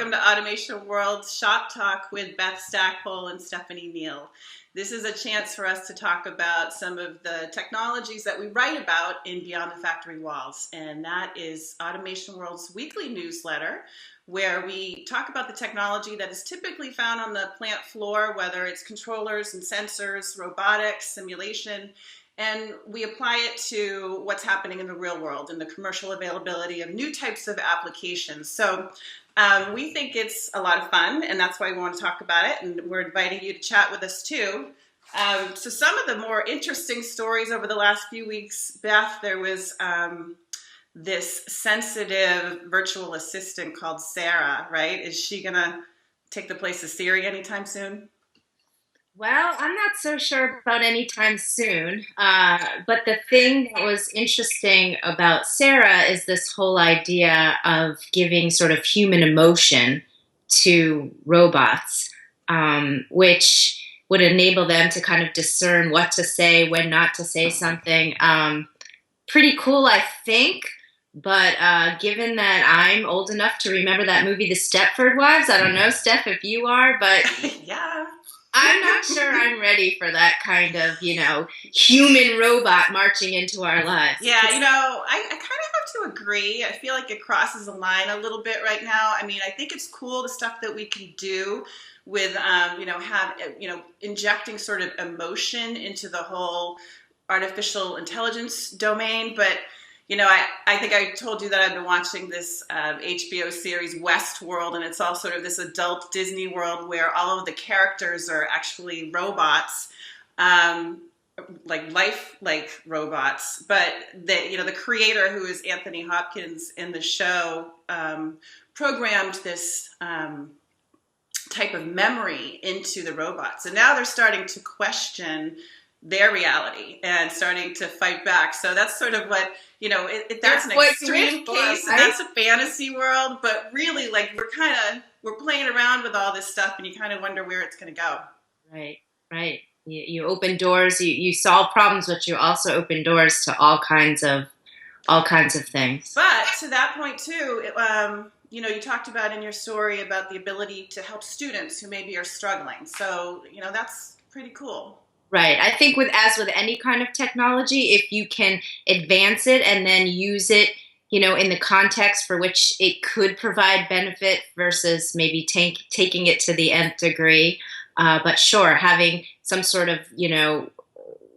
welcome to Automation World Shop Talk with Beth Stackpole and Stephanie Neal. This is a chance for us to talk about some of the technologies that we write about in Beyond the Factory Walls, and that is Automation World's weekly newsletter, where we talk about the technology that is typically found on the plant floor, whether it's controllers and sensors, robotics, simulation, and we apply it to what's happening in the real world and the commercial availability of new types of applications. So we think it's a lot of fun, and that's why we want to talk about it, and we're inviting you to chat with us too. So some of the more interesting stories over the last few weeks, Beth, there was this sensitive virtual assistant called Sarah, right? Is she going to take the place of Siri anytime soon? Well, I'm not so sure about anytime soon, but the thing that was interesting about Sarah is this whole idea of giving sort of human emotion to robots, which would enable them to kind of discern what to say, when not to say something. Pretty cool, I think. But given that I'm old enough to remember that movie, The Stepford Wives, I don't know, Steph, if you are, but yeah. I'm not sure I'm ready for that kind of, human robot marching into our lives. Yeah, I kind of have to agree. I feel like it crosses a line a little bit right now. I mean, I think it's cool, the stuff that we can do with, injecting sort of emotion into the whole artificial intelligence domain. But I think I told you that I've been watching this HBO series Westworld, and it's all sort of this adult Disney world where all of the characters are actually robots, like robots. But the creator, who is Anthony Hopkins in the show, programmed this type of memory into the robots, and now they're starting to question their reality and starting to fight back. So that's sort of what, that's an extreme case, and that's a fantasy world, but really, like, we're playing around with all this stuff, and you kind of wonder where it's going to go. Right. You open doors, you solve problems, but you also open doors to all kinds of things. But to that point too, you talked about in your story about the ability to help students who maybe are struggling. So, that's pretty cool. Right. I think as with any kind of technology, if you can advance it and then use it, in the context for which it could provide benefit versus maybe taking it to the nth degree. But sure, having some sort of,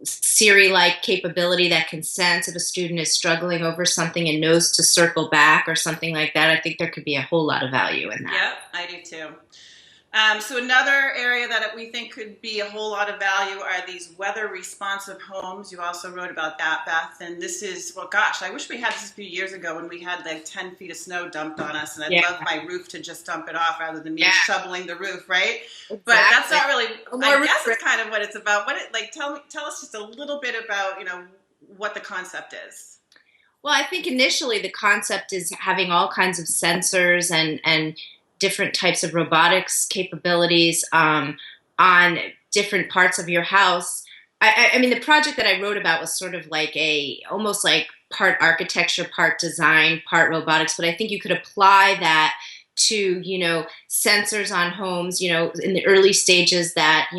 Siri-like capability that can sense if a student is struggling over something and knows to circle back or something like that, I think there could be a whole lot of value in that. Yep, I do too. So another area that we think could be a whole lot of value are these weather-responsive homes. You also wrote about that, Beth. And this is, well, gosh, I wish we had this a few years ago when we had like 10 feet of snow dumped on us. And I'd love my roof to just dump it off rather than me shoveling the roof, right? Exactly. But that's not really, I guess it's kind of what it's about. Tell us just a little bit about, what the concept is. Well, I think initially the concept is having all kinds of sensors and different types of robotics capabilities on different parts of your house. I mean, the project that I wrote about was sort of like almost like part architecture, part design, part robotics. But I think you could apply that to, sensors on homes, in the early stages that,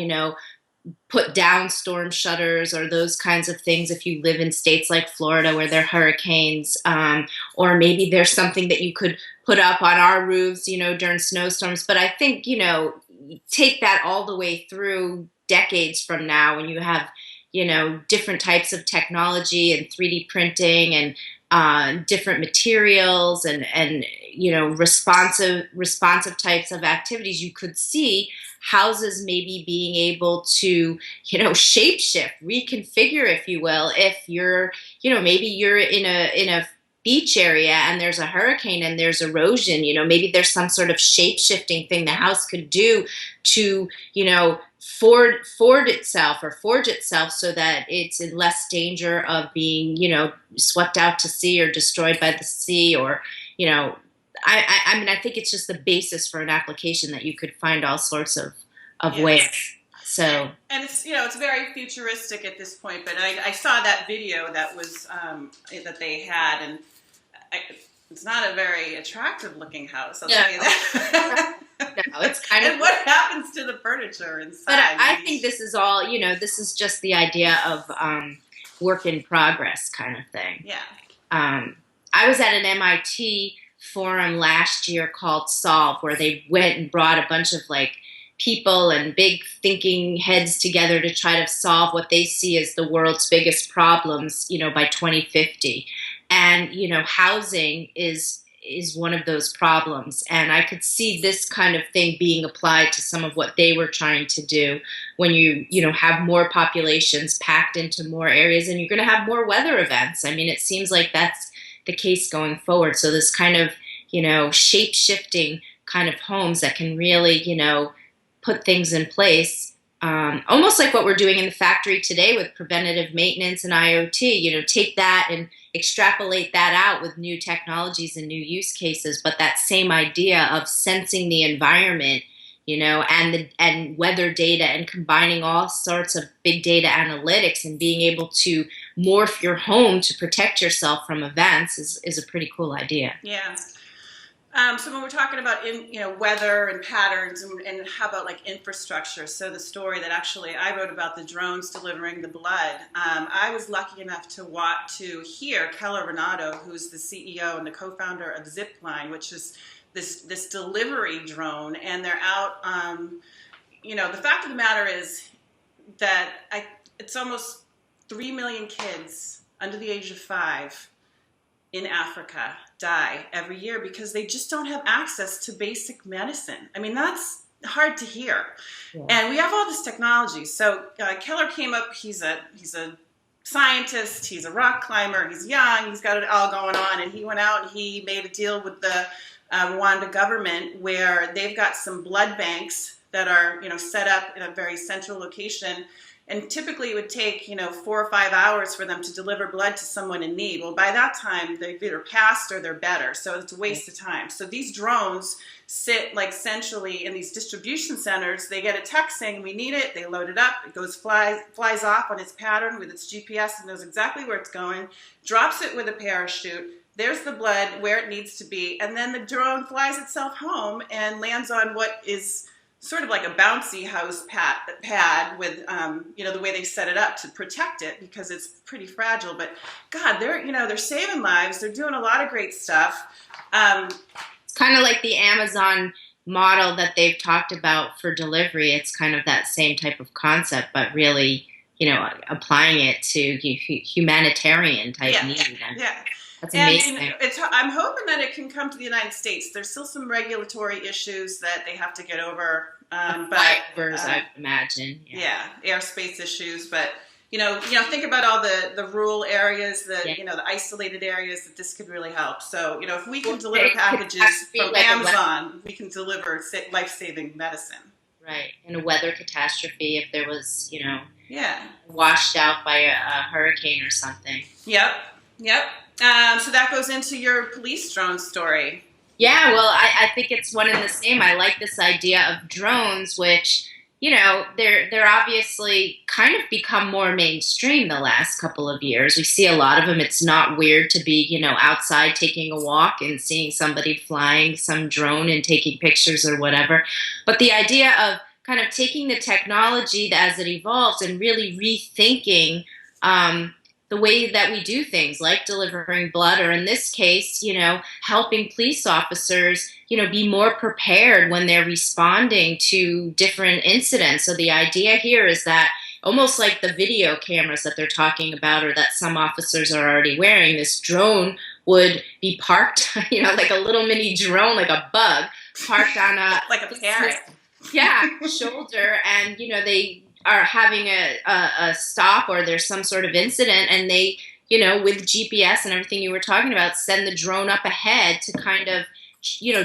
put down storm shutters or those kinds of things if you live in states like Florida where there are hurricanes, or maybe there's something that you could put up on our roofs, during snowstorms. But I think, take that all the way through decades from now when you have, different types of technology and 3D printing and different materials and responsive types of activities, you could see houses maybe being able to, shapeshift, reconfigure, if you will, if you're, maybe you're in a beach area and there's a hurricane and there's erosion, maybe there's some sort of shape-shifting thing the house could do to, forge itself so that it's in less danger of being, swept out to sea or destroyed by the sea or, I mean, I think it's just the basis for an application that you could find all sorts of ways. So, and it's very futuristic at this point. But I saw that video that was that they had, and It's not a very attractive looking house, I'll No. tell you that. No, it's kind of. And what happens to the furniture inside? But I think this is all, this is just the idea of work in progress kind of thing. Yeah. I was at an MIT forum last year called Solve, where they went and brought a bunch of like people and big thinking heads together to try to solve what they see as the world's biggest problems, by 2050. And, housing is one of those problems. And I could see this kind of thing being applied to some of what they were trying to do when you have more populations packed into more areas, and you're going to have more weather events. I mean, it seems like that's the case going forward. So this kind of, shape-shifting kind of homes that can really, put things in place, almost like what we're doing in the factory today with preventative maintenance and IoT, take that and extrapolate that out with new technologies and new use cases. But that same idea of sensing the environment, and weather data, and combining all sorts of big data analytics and being able to morph your home to protect yourself from events is a pretty cool idea. Yeah. So when we're talking about weather and patterns, and how about like infrastructure? So the story that actually I wrote about, the drones delivering the blood. I was lucky enough to hear Keller Renato, who's the CEO and the co-founder of Zipline, which is this delivery drone, and they're out. The fact of the matter is that it's almost 3 million kids under the age of 5 in Africa die every year because they just don't have access to basic medicine. I mean, that's hard to hear. Yeah. And we have all this technology. So Keller came up, he's a scientist, he's a rock climber, he's young, he's got it all going on, and he went out and he made a deal with the Rwanda government where they've got some blood banks that are, set up in a very central location. And typically it would take, 4 or 5 hours for them to deliver blood to someone in need. Well, by that time, they've either passed or they're better. So it's a waste of time. So these drones sit like centrally in these distribution centers. They get a text saying, we need it. They load it up. It flies off on its pattern with its GPS and knows exactly where it's going, drops it with a parachute. There's the blood where it needs to be. And then the drone flies itself home and lands on what is sort of like a bouncy house pad with, the way they set it up to protect it because it's pretty fragile. But God, they're saving lives. They're doing a lot of great stuff. It's kind of like the Amazon model that they've talked about for delivery. It's kind of that same type of concept, but really, applying it to humanitarian type need. Yeah. That's amazing. And I'm hoping that it can come to the United States. There's still some regulatory issues that they have to get over. I imagine. Yeah, airspace issues. But, think about all the rural areas, the isolated areas that this could really help. So, if we can deliver packages from Amazon, we can deliver life-saving medicine. Right. In a weather catastrophe, if there was, yeah, washed out by a hurricane or something. Yep. So that goes into your police drone story. Yeah, well, I think it's one and the same. I like this idea of drones, which, they're obviously kind of become more mainstream the last couple of years. We see a lot of them. It's not weird to be, outside taking a walk and seeing somebody flying some drone and taking pictures or whatever. But the idea of kind of taking the technology as it evolves and really rethinking the way that we do things, like delivering blood, or in this case, helping police officers, be more prepared when they're responding to different incidents. So the idea here is that almost like the video cameras that they're talking about, or that some officers are already wearing, this drone would be parked, like a little mini drone, like a bug, parked on a like a parrot. Yeah, shoulder, and they are having a stop, or there's some sort of incident, and they, with GPS and everything you were talking about, send the drone up ahead to kind of,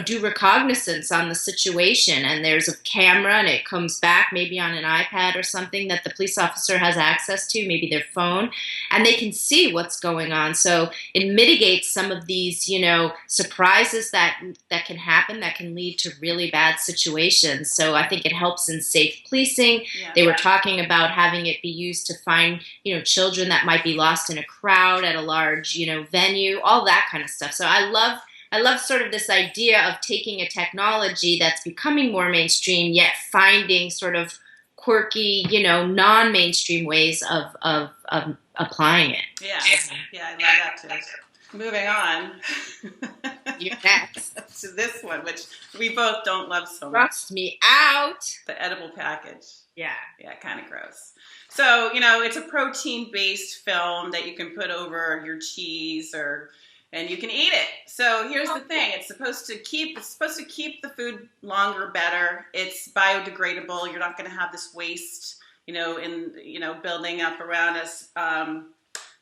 do recognizance on the situation. And there's a camera, and it comes back maybe on an iPad or something that the police officer has access to, maybe their phone, and they can see what's going on. So it mitigates some of these, surprises that can happen, that can lead to really bad situations. So I think it helps in safe policing. Yeah. They were talking about having it be used to find, children that might be lost in a crowd at a large, venue, all that kind of stuff. So I love I love sort of this idea of taking a technology that's becoming more mainstream, yet finding sort of quirky, non-mainstream ways of applying it. Yeah, yeah, I love that too. Moving on. You're next. To this one, which we both don't love so much. Trust me out. The edible package. Yeah. Yeah, kind of gross. So, it's a protein-based film that you can put over your cheese and you can eat it. So here's the thing. It's supposed to keep the food longer, better. It's biodegradable. You're not going to have this waste, building up around us.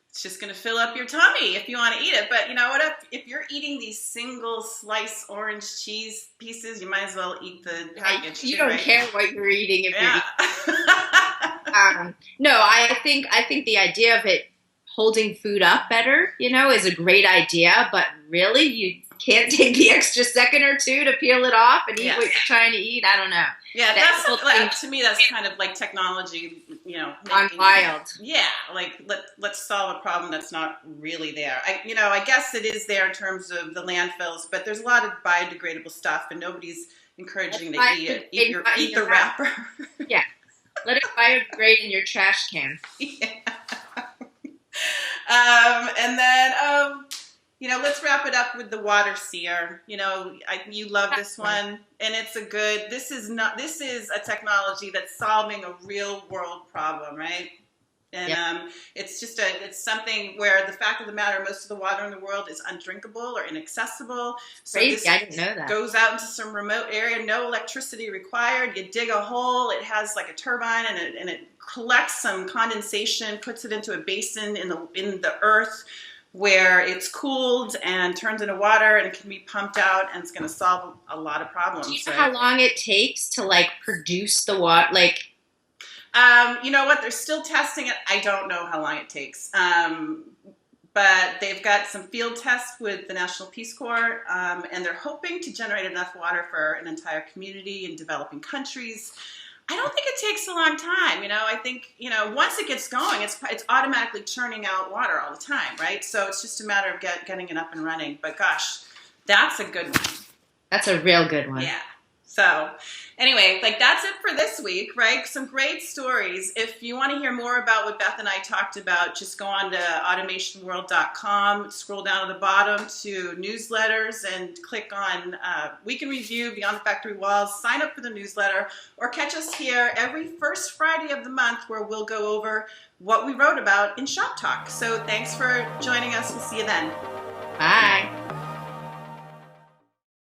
It's just going to fill up your tummy if you want to eat it. But you know what? If you're eating these single slice orange cheese pieces, you might as well eat the package. You don't care what you're eating if yeah. you're eating. No, I think the idea of it holding food up better, is a great idea. But really, you can't take the extra second or two to peel it off and eat what you're trying to eat. I don't know. Yeah, to me, that's kind of like technology, on wild. Yeah, like let's solve a problem that's not really there. I guess it is there in terms of the landfills, but there's a lot of biodegradable stuff, and nobody's encouraging to eat the wrapper. Yeah, let it biodegrade in your trash can. Yeah. And then, let's wrap it up with the water seer. You love this one, and this is a technology that's solving a real world problem, right? And it's something where the fact of the matter, most of the water in the world is undrinkable or inaccessible. So Crazy, I didn't know that. Goes out into some remote area, no electricity required. You dig a hole, it has like a turbine, and it collects some condensation, puts it into a basin in the earth, where it's cooled and turns into water and can be pumped out, and it's going to solve a lot of problems. Do you know how long it takes to produce the water? You know what? They're still testing it. I don't know how long it takes. But they've got some field tests with the National Peace Corps, and they're hoping to generate enough water for an entire community in developing countries. I don't think it takes a long time. I think, once it gets going, it's automatically churning out water all the time, right? So it's just a matter of getting it up and running. But gosh, that's a good one. That's a real good one. Yeah. So anyway, that's it for this week, right? Some great stories. If you want to hear more about what Beth and I talked about, just go on to automationworld.com, scroll down to the bottom to newsletters, and click on Week in Review, Beyond the Factory Walls. Sign up for the newsletter, or catch us here every first Friday of the month, where we'll go over what we wrote about in Shop Talk. So thanks for joining us. We'll see you then. Bye.